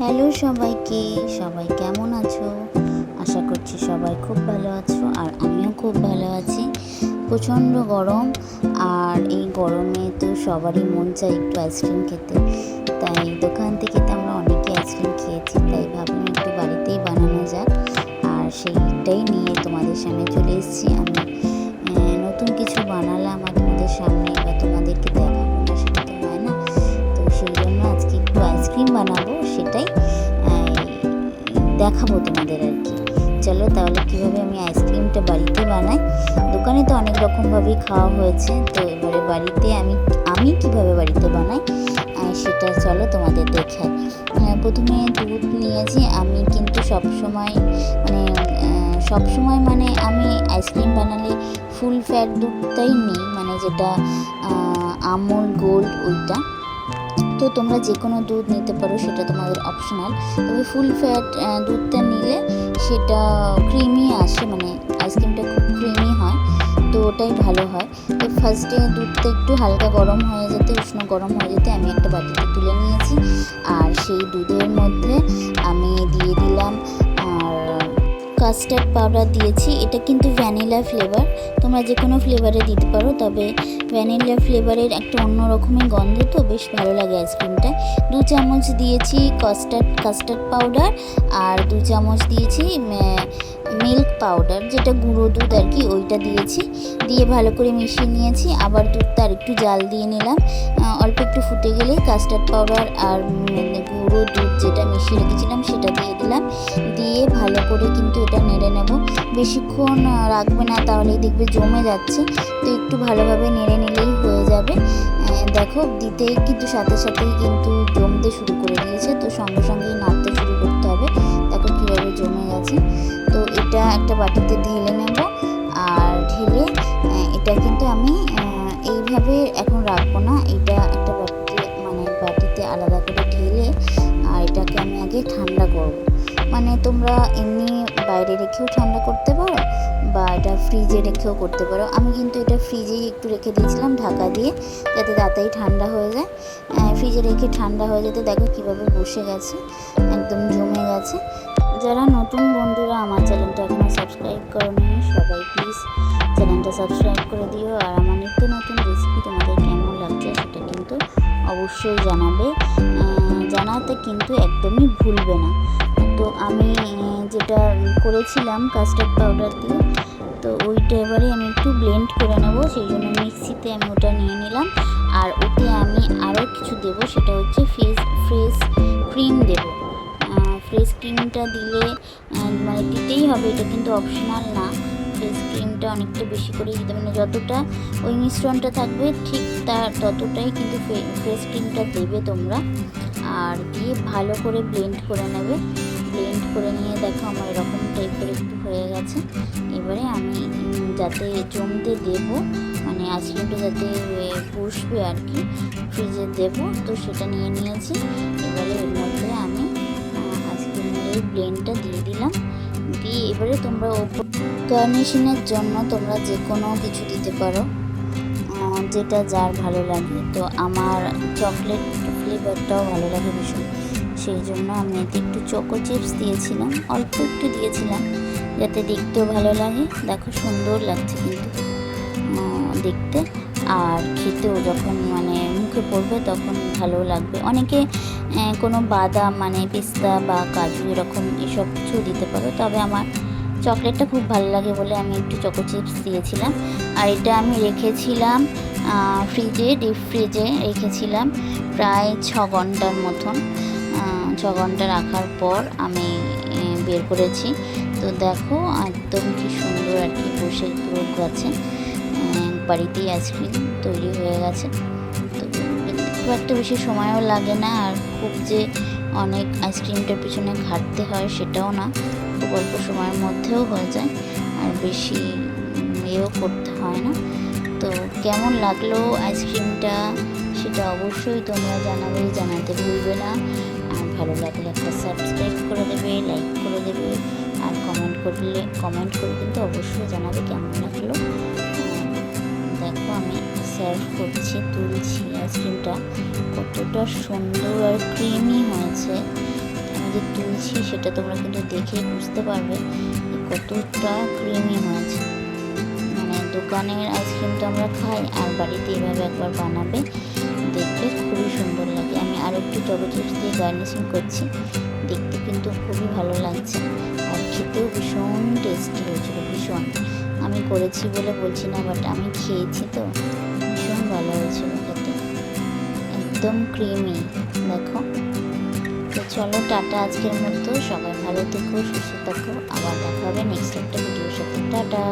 Hello সবাইকে, সবাই কেমন আছো? আশা করছি সবাই খুব ভালো আছো, আর আমিও খুব ভালো আছি। প্রচণ্ড গরম, আর এই গরমে তো সবারই মন চায় একটু আইসক্রিম খেতে। তাই দোকান থেকে তো আমরা অনেকে আইসক্রিম খেয়েছি, তাই ভাবলাম একটু বাড়িতেই বানানো যাক। আর সেইটাই নিয়ে তোমাদের সামনে চলে এসেছি আমি। নতুন কিছু বানালাম আর তোমাদের সামনে, বা তোমাদেরকে দেখাবো না, সেটা তো হয় না। তো সেই জন্য আজকে একটু আইসক্রিম বানাবো, সেটাই দেখাবো তোমাদের আর কি। চলো তাহলে কীভাবে আমি আইসক্রিমটা বাড়িতে বানাই। দোকানে তো অনেক রকমভাবেই খাওয়া হয়েছে, তো এবারে বাড়িতে আমি কীভাবে বাড়িতে বানাই সেটা চলো তোমাদের দেখাই। প্রথমে দুধ নিয়েছি। আমি কিন্তু সবসময় মানে আমি আইসক্রিম বানালে ফুল ফ্যাট দুধটাই নিই, মানে যেটা আমুল গোল্ড ওইটা। তো তোমরা যে কোনো দুধ নিতে পারো, সেটা তোমাদের অপশনাল। তবে ফুল ফ্যাট দুধটা নিলে সেটা ক্রিমি আসে, মানে আইসক্রিমটা খুব ক্রিমি হয়, তো ওটাই ভালো হয়। তো ফার্স্টে দুধটা একটু হালকা গরম হয়ে যেতে, উষ্ণ গরম হয়ে যেতে আমি একটা বাটিতে তুলে নিয়েছি। আর সেই দুধের মধ্যে আমি দিয়ে দিলাম কাস্টার্ড পাউডার দিয়েছি। এটা কিন্তু ভ্যানিলা ফ্লেভার, তোমরা যে কোনো ফ্লেভারে দিতে পারো, তবে ভ্যানিলা ফ্লেভারের একটা অন্যরকমই গন্ধ, তো বেশ ভালো লাগে আইসক্রিমটা। 2 চামচ দিয়েছি কাস্টার্ড পাউডার, আর 2 চামচ দিয়েছি মিল্ক পাউডার, যেটা গুঁড়ো দুধ আর কি, ওইটা দিয়েছি। দিয়ে ভালো করে মিশিয়ে নিয়েছি। আবার দুধটা আর একটু জাল দিয়ে নিলাম। অল্প একটু ফুটে গেলেই কাস্টার্ড পাউডার আর গুঁড়ো দুধ যেটা মিশিয়ে রেখেছিলাম সেটা দিয়ে দিলাম। দিয়ে ভালো করে কিন্তু এটা নেড়ে নেব। বেশিক্ষণ রাখবে না, তাহলেই দেখবে জমে যাচ্ছে। তো একটু ভালোভাবে নেড়ে নিলেই হয়ে যাবে। দেখো দিতেই কিন্তু সাথে সাথেই কিন্তু জমতে শুরু করে দিয়েছে, তো সঙ্গে সঙ্গেই নাড়তে শুরু করতে হবে। দেখো কীভাবে জমে গেছে। তো এটা একটা বাটিতে ঢেলে নেব। আর ঢেলে এটা কিন্তু আমি এইভাবে এখন রাখবো না, এটা একটা বাটিতে আলাদা করে ঢেলে, আর এটাকে আমি আগে ঠান্ডা করব। মানে তোমরা এমনি বাইরে রেখেও ঠান্ডা করতে পারো, বা এটা ফ্রিজে রেখেও করতে পারো। আমি কিন্তু এটা ফ্রিজেই একটু রেখে দিয়েছিলাম ঢাকা দিয়ে, যাতে তাড়াতাড়ি ঠান্ডা হয়ে যায়। ফ্রিজে রেখে ঠান্ডা হয়ে যেতে দেখো কীভাবে বসে গেছে, একদম জমে গেছে। যারা নতুন বন্ধুরা আমার চ্যানেলটা এখনও সাবস্ক্রাইব করোনি, সবাই প্লিজ চ্যানেলটা সাবস্ক্রাইব করে দিও। আর আমার নিত্য নতুন রেসিপি তোমাদের কেমন লাগছে সেটা কিন্তু অবশ্যই জানাতে কিন্তু একদমই ভুলবে না। তো আমি যেটা করেছিলাম কাস্টার্ড পাউডার দিয়ে, তো ওইটা এবারে আমি একটু ব্লেন্ড করে নেব। সেই জন্য মিক্সিতে আমি ওটা নিয়ে নিলাম। আর ওতে আমি আরও কিছু দেবো, সেটা হচ্ছে ফ্রেশ ক্রিম দেবো। ফ্রেশ ক্রিমটা দিলে মানে দিতেই হবে, এটা কিন্তু অপশনাল না। ফ্রেশ ক্রিমটা অনেকটা বেশি করে দিতে, মানে যতটা ওই মিশ্রণটা থাকবে ঠিক ততটাই কিন্তু ফ্রেশ ক্রিমটা দেবে তোমরা। আর দিয়ে ভালো করে ব্লেন্ড করে নেবে। ব্লেন্ড করে নিয়ে দেখো আমার এরকম টাইপের একটু হয়ে গেছে। এবারে আমি যাতে জমতে দেব, মানে আইসক্রিমটা যাতে বসবে আর কি, ফ্রিজে দেবো, তো সেটা নিয়ে নিয়েছি। এবারে এর মধ্যে আমি আইসক্রিমের এই ব্লেন্ডটা দিয়ে দিলাম। দিয়ে এবারে তোমরা গার্নিশিংয়ের জন্য তোমরা যে কোনো কিছু দিতে পারো, যেটা যার ভালো লাগে। তো আমার চকলেট ফ্লেভারটাও ভালো লাগে ভীষণ, সেই জন্য আমি এতে একটু চকো চিপস দিয়েছিলাম, অল্প একটু দিয়েছিলাম, যাতে দেখতেও ভালো লাগে। দেখো সুন্দর লাগছে কিন্তু দেখতে, আর খেতেও যখন মানে মুখে পড়বে তখন ভালো লাগবে। অনেকে কোনো বাদাম মানে পেস্তা বা কাজু এরকম এসব কিছু দিতে পারো, তবে আমার চকলেটটা খুব ভালো লাগে বলে আমি একটু চকো চিপস দিয়েছিলাম। আর এটা আমি রেখেছিলাম ডিপ ফ্রিজে রেখেছিলাম প্রায় 6 ঘন্টার মতন। 6 ঘন্টা রাখার পর আমি বের করেছি। তো দেখো একদম কি সুন্দর আর কি বসে পুরো গেছে, বাড়িতেই আইসক্রিম তৈরি হয়ে গেছে। তো খুব একটা বেশি সময়ও লাগে না, আর খুব যে অনেক আইসক্রিমটার পিছনে ঘাটতে হয় সেটাও না, খুব অল্প সময়ের মধ্যেও হয়ে যায়, আর বেশি এও করতে হয় না। তো কেমন লাগলো আইসক্রিমটা সেটা অবশ্যই তোমরা জানাতে ভুলবে না। আর ভালো লাগলে একটা সাবস্ক্রাইব করে দেবে, লাইক করে দেবে, আর কমেন্ট করে কিন্তু অবশ্যই জানাবে কেমন লাগলো। দেখো আমি সার্ভ করছি, তুলছি আইসক্রিমটা, কতটা সুন্দর আর ক্রিমি হয়েছে। যে তুলছি সেটা তোমরা কিন্তু দেখে বুঝতে পারবে কতটা ক্রিমি হয়েছে। মানে দোকানের আইসক্রিম তো আমরা খাই, আর বাড়িতে এইভাবে একবার বানাবে, দেখবে খুবই সুন্দর লাগে। আমি আর একটু চকো চিপস দিয়ে গার্নিশিং করছি, দেখতে কিন্তু খুবই ভালো লাগছে আর খেতেও ভীষণ টেস্টি হয়েছিল, ভীষণ। আমি করেছি বলে বলছি না, বাট আমি খেয়েছি তো, ভীষণ ভালো হয়েছিল খেতে, একদম ক্রিমি। দেখো, তো চলো টাটা আজকের মতো, সবাই ভালো থেকো, সুস্থ থাকো, আবার দেখা হবে নেক্সট একটা ভিডিওর সাথে। টাটা।